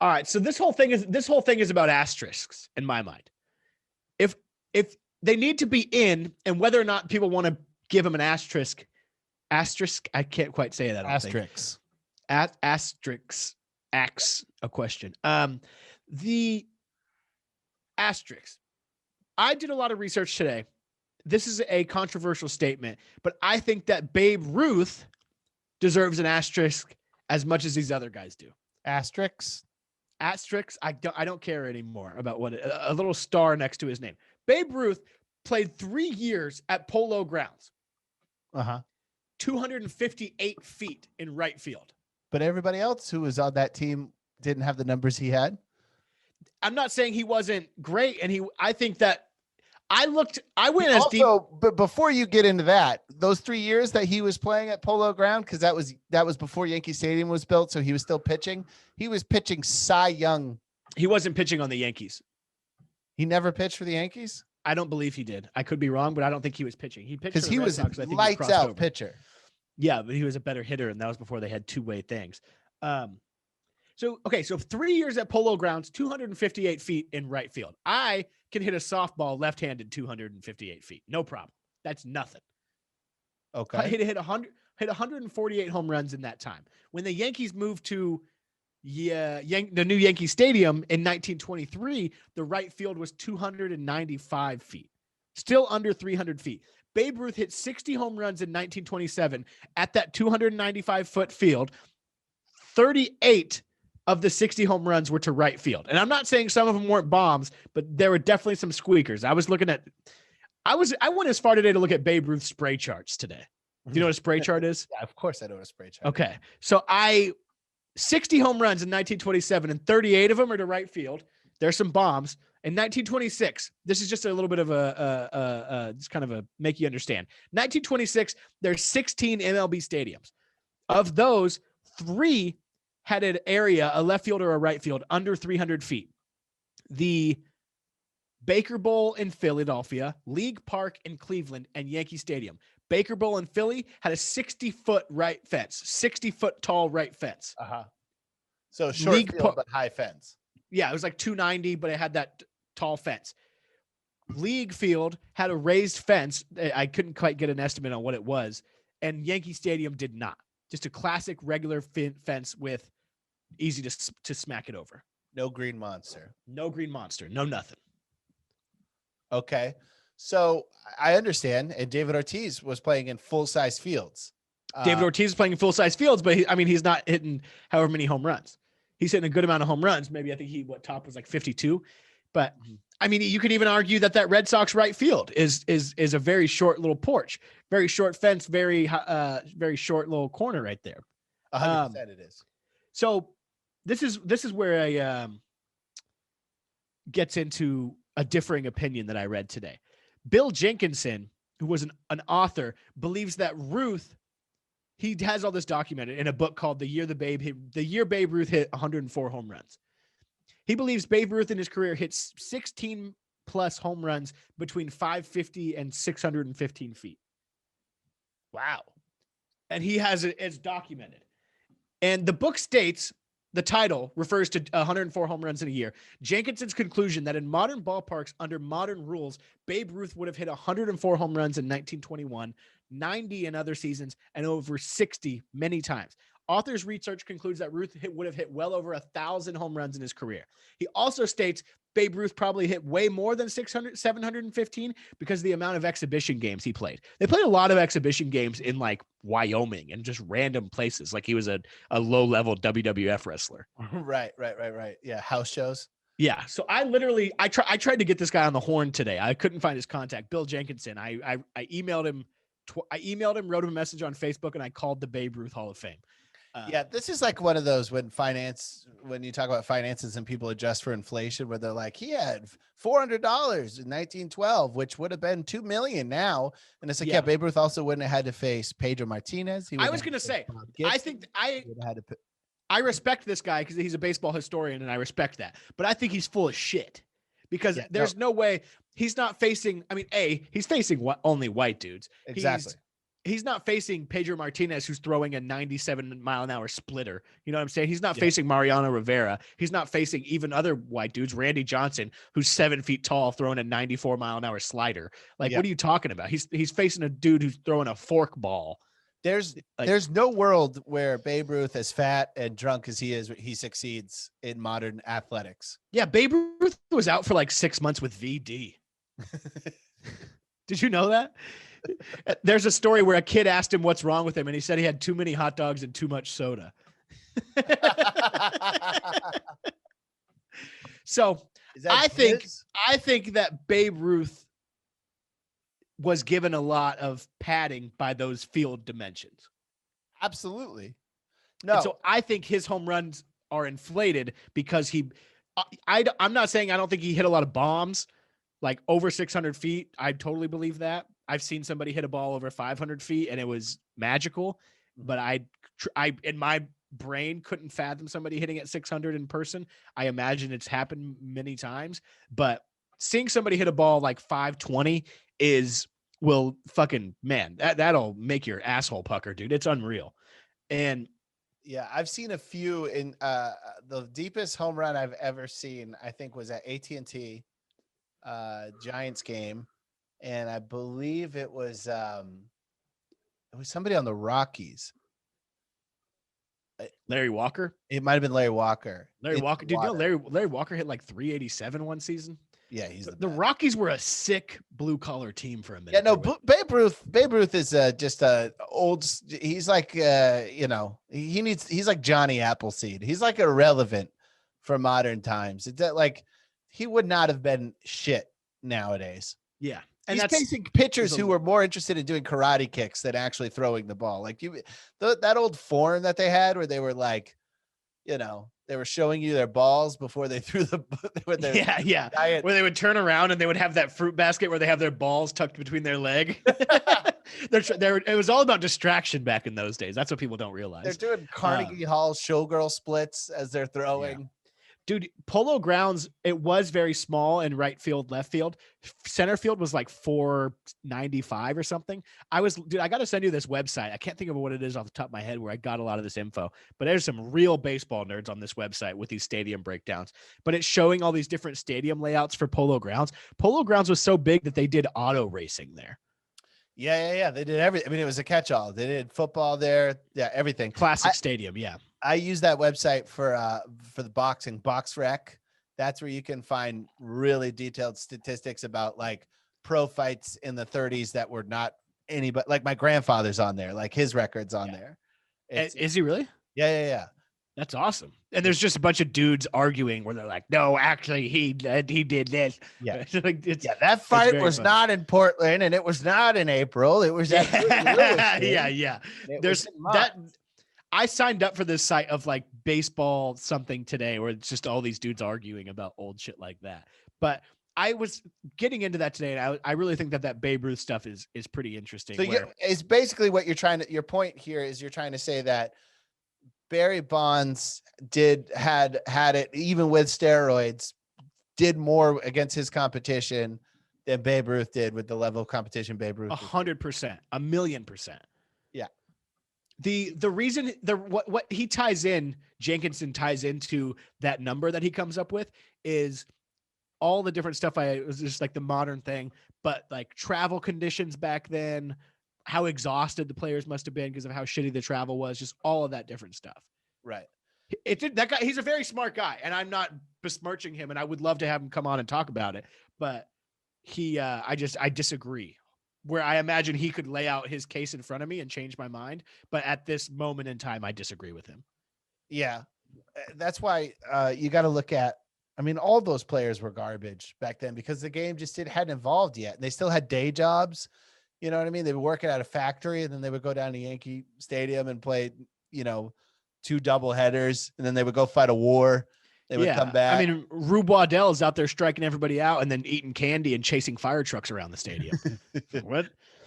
All right. So this whole thing is about asterisks in my mind. If they need to be in, and whether or not people want to give them an asterisk, I can't quite say that. Asterisks. Asterisks. Axe a question. The asterisks. I did a lot of research today. This is a controversial statement, but I think that Babe Ruth deserves an asterisk as much as these other guys do. Asterisks. I don't care anymore about what a little star next to his name. Babe Ruth played 3 years at Polo Grounds. 258 feet in right field. But everybody else who was on that team didn't have the numbers he had. I'm not saying he wasn't great, and I think that I went as deep. But before you get into that, those 3 years that he was playing at Polo Ground, because that was before Yankee Stadium was built, so he was still pitching. He was pitching Cy Young. He wasn't pitching on the Yankees. He never pitched for the Yankees? I don't believe he did. I could be wrong, but I don't think he was pitching. He pitched because he was Sox, lights out pitcher. Yeah, but he was a better hitter, and that was before they had two-way things. So 3 years at Polo Grounds, 258 feet in right field. I can hit a softball left-handed 258 feet. No problem. That's nothing. Okay. Hit 148 home runs in that time. When the Yankees moved to the new Yankee Stadium in 1923, the right field was 295 feet. Still under 300 feet. Babe Ruth hit 60 home runs in 1927 at that 295-foot field. 38 of the 60 home runs were to right field. And I'm not saying some of them weren't bombs, but there were definitely some squeakers. I went as far today to look at Babe Ruth spray charts today. Do you know what a spray chart is? Yeah, of course I know what a spray chart is. Okay. So 60 home runs in 1927, and 38 of them are to right field. There's some bombs. In 1926, this is just a little bit of just kind of a make you understand. 1926, there's 16 MLB stadiums. Of those, 3 had an area, a left field or a right field, under 300 feet. The Baker Bowl in Philadelphia, League Park in Cleveland, and Yankee Stadium. Baker Bowl in Philly had a 60-foot right fence, 60-foot tall right fence. So short field, but high fence. Yeah, it was like 290, but it had that tall fence. League Field had a raised fence. I couldn't quite get an estimate on what it was. And Yankee Stadium did not. Just a classic regular fence with easy to smack it over. No green monster. No green monster. No nothing. Okay. So I understand. And David Ortiz was playing in full-size fields. David Ortiz is playing in full-size fields, but he's not hitting however many home runs. He's hitting a good amount of home runs. Maybe I think top was like 52. But I mean, you could even argue that Red Sox right field is a very short little porch, very short fence, very short little corner right there. 100% it is. So this is where I gets into a differing opinion that I read today. Bill Jenkinson, who was an author, believes that Ruth, he has all this documented in a book called The Year Babe Ruth hit 104 home runs. He believes Babe Ruth in his career hits 16 plus home runs between 550 and 615 feet. Wow. And he has it's documented. And the book states, the title refers to 104 home runs in a year. Jenkinson's conclusion that in modern ballparks under modern rules, Babe Ruth would have hit 104 home runs in 1921, 90 in other seasons, and over 60 many times. Author's research concludes that Ruth would have hit well over 1,000 home runs in his career. He also states Babe Ruth probably hit way more than 715 because of the amount of exhibition games he played. They played a lot of exhibition games in like Wyoming and just random places. Like he was a low-level WWF wrestler. Right. Yeah, house shows. Yeah. So I tried to get this guy on the horn today. I couldn't find his contact. Bill Jenkinson. I emailed him. Wrote him a message on Facebook, and I called the Babe Ruth Hall of Fame. Yeah, this is like one of those when you talk about finances and people adjust for inflation, where they're like, he had $400 in 1912, which would have been $2 million now. And it's like, yeah, Babe Ruth also wouldn't have had to face Pedro Martinez. I was going to say, I respect this guy because he's a baseball historian, and I respect that. But I think he's full of shit because there's no way he's not facing. I mean, he's facing only white dudes. Exactly. he's not facing Pedro Martinez, who's throwing a 97-mile-an-hour splitter. You know what I'm saying? He's not facing Mariano Rivera. He's not facing even other white dudes, Randy Johnson, who's 7 feet tall, throwing a 94-mile-an-hour slider. Like, what are you talking about? He's facing a dude who's throwing a fork ball. There's no world where Babe Ruth, as fat and drunk as he is, he succeeds in modern athletics. Yeah, Babe Ruth was out for like 6 months with VD. Did you know that? There's a story where a kid asked him what's wrong with him, and he said he had too many hot dogs and too much soda. So I think that Babe Ruth was given a lot of padding by those field dimensions. Absolutely. No. And so I think his home runs are inflated because I'm not saying I don't think he hit a lot of bombs, like over 600 feet. I totally believe that. I've seen somebody hit a ball over 500 feet and it was magical, but I in my brain couldn't fathom somebody hitting at 600 in person. I imagine it's happened many times, but seeing somebody hit a ball like 520 that'll make your asshole pucker, dude. It's unreal. And yeah, I've seen a few in the deepest home run I've ever seen, I think, was at AT&T Giants game. And I believe it was somebody on the Rockies. Larry Walker. It might've been Larry Walker. Larry Walker. Did you know Larry Walker hit like 387 one season? Yeah, he's the Rockies were a sick blue collar team for a minute. Yeah, no, Babe Ruth is just a old. He's like, he's like Johnny Appleseed. He's like irrelevant for modern times. It's that like he would not have been shit nowadays. Yeah, and he's facing pitchers who were more interested in doing karate kicks than actually throwing the ball. Like that old form that they had where they were like, they were showing you their balls before they threw where they would turn around and they would have that fruit basket where they have their balls tucked between their leg. It was all about distraction back in those days. That's what people don't realize. They're doing Carnegie Hall showgirl splits as they're throwing. Yeah. Dude, Polo Grounds, it was very small in right field, left field. Center field was like 495 or something. I got to send you this website. I can't think of what it is off the top of my head where I got a lot of this info, but there's some real baseball nerds on this website with these stadium breakdowns. But it's showing all these different stadium layouts for Polo Grounds. Polo Grounds was so big that they did auto racing there. Yeah. They did everything. I mean, it was a catch-all. They did football there. Yeah, everything. Classic stadium. Yeah. I use that website for the boxing, BoxRec. That's where you can find really detailed statistics about like pro fights in the 30s that were not anybody. Like my grandfather's on there, like his record's on there. Is he really? Yeah. That's awesome. And there's just a bunch of dudes arguing where they're like, no, actually he did this. Yeah. That fight was not in Portland and it was not in April. It was at Yeah. There's that. I signed up for this site of like baseball something today where it's just all these dudes arguing about old shit like that. But I was getting into that today, and I really think that Babe Ruth stuff is pretty interesting. So it's basically what your point here is you're trying to say that Barry Bonds had it even with steroids, did more against his competition than Babe Ruth did with the level of competition Babe Ruth. 100%, 1,000,000%. Yeah. The reason what he ties in, Jenkinson ties into that number that he comes up with is all the different stuff. It was just like the modern thing, but like travel conditions back then, how exhausted the players must have been because of how shitty the travel was, just all of that different stuff. Right. That guy, he's a very smart guy, and I'm not besmirching him, and I would love to have him come on and talk about it, but I disagree. Where I imagine he could lay out his case in front of me and change my mind. But at this moment in time, I disagree with him. Yeah. That's why you got to look at, all those players were garbage back then because the game just hadn't evolved yet. And they still had day jobs. You know what I mean? They were working at a factory and then they would go down to Yankee Stadium and play, 2 double headers. And then they would go fight a war. They would come back. Rube Waddell is out there striking everybody out and then eating candy and chasing fire trucks around the stadium. What?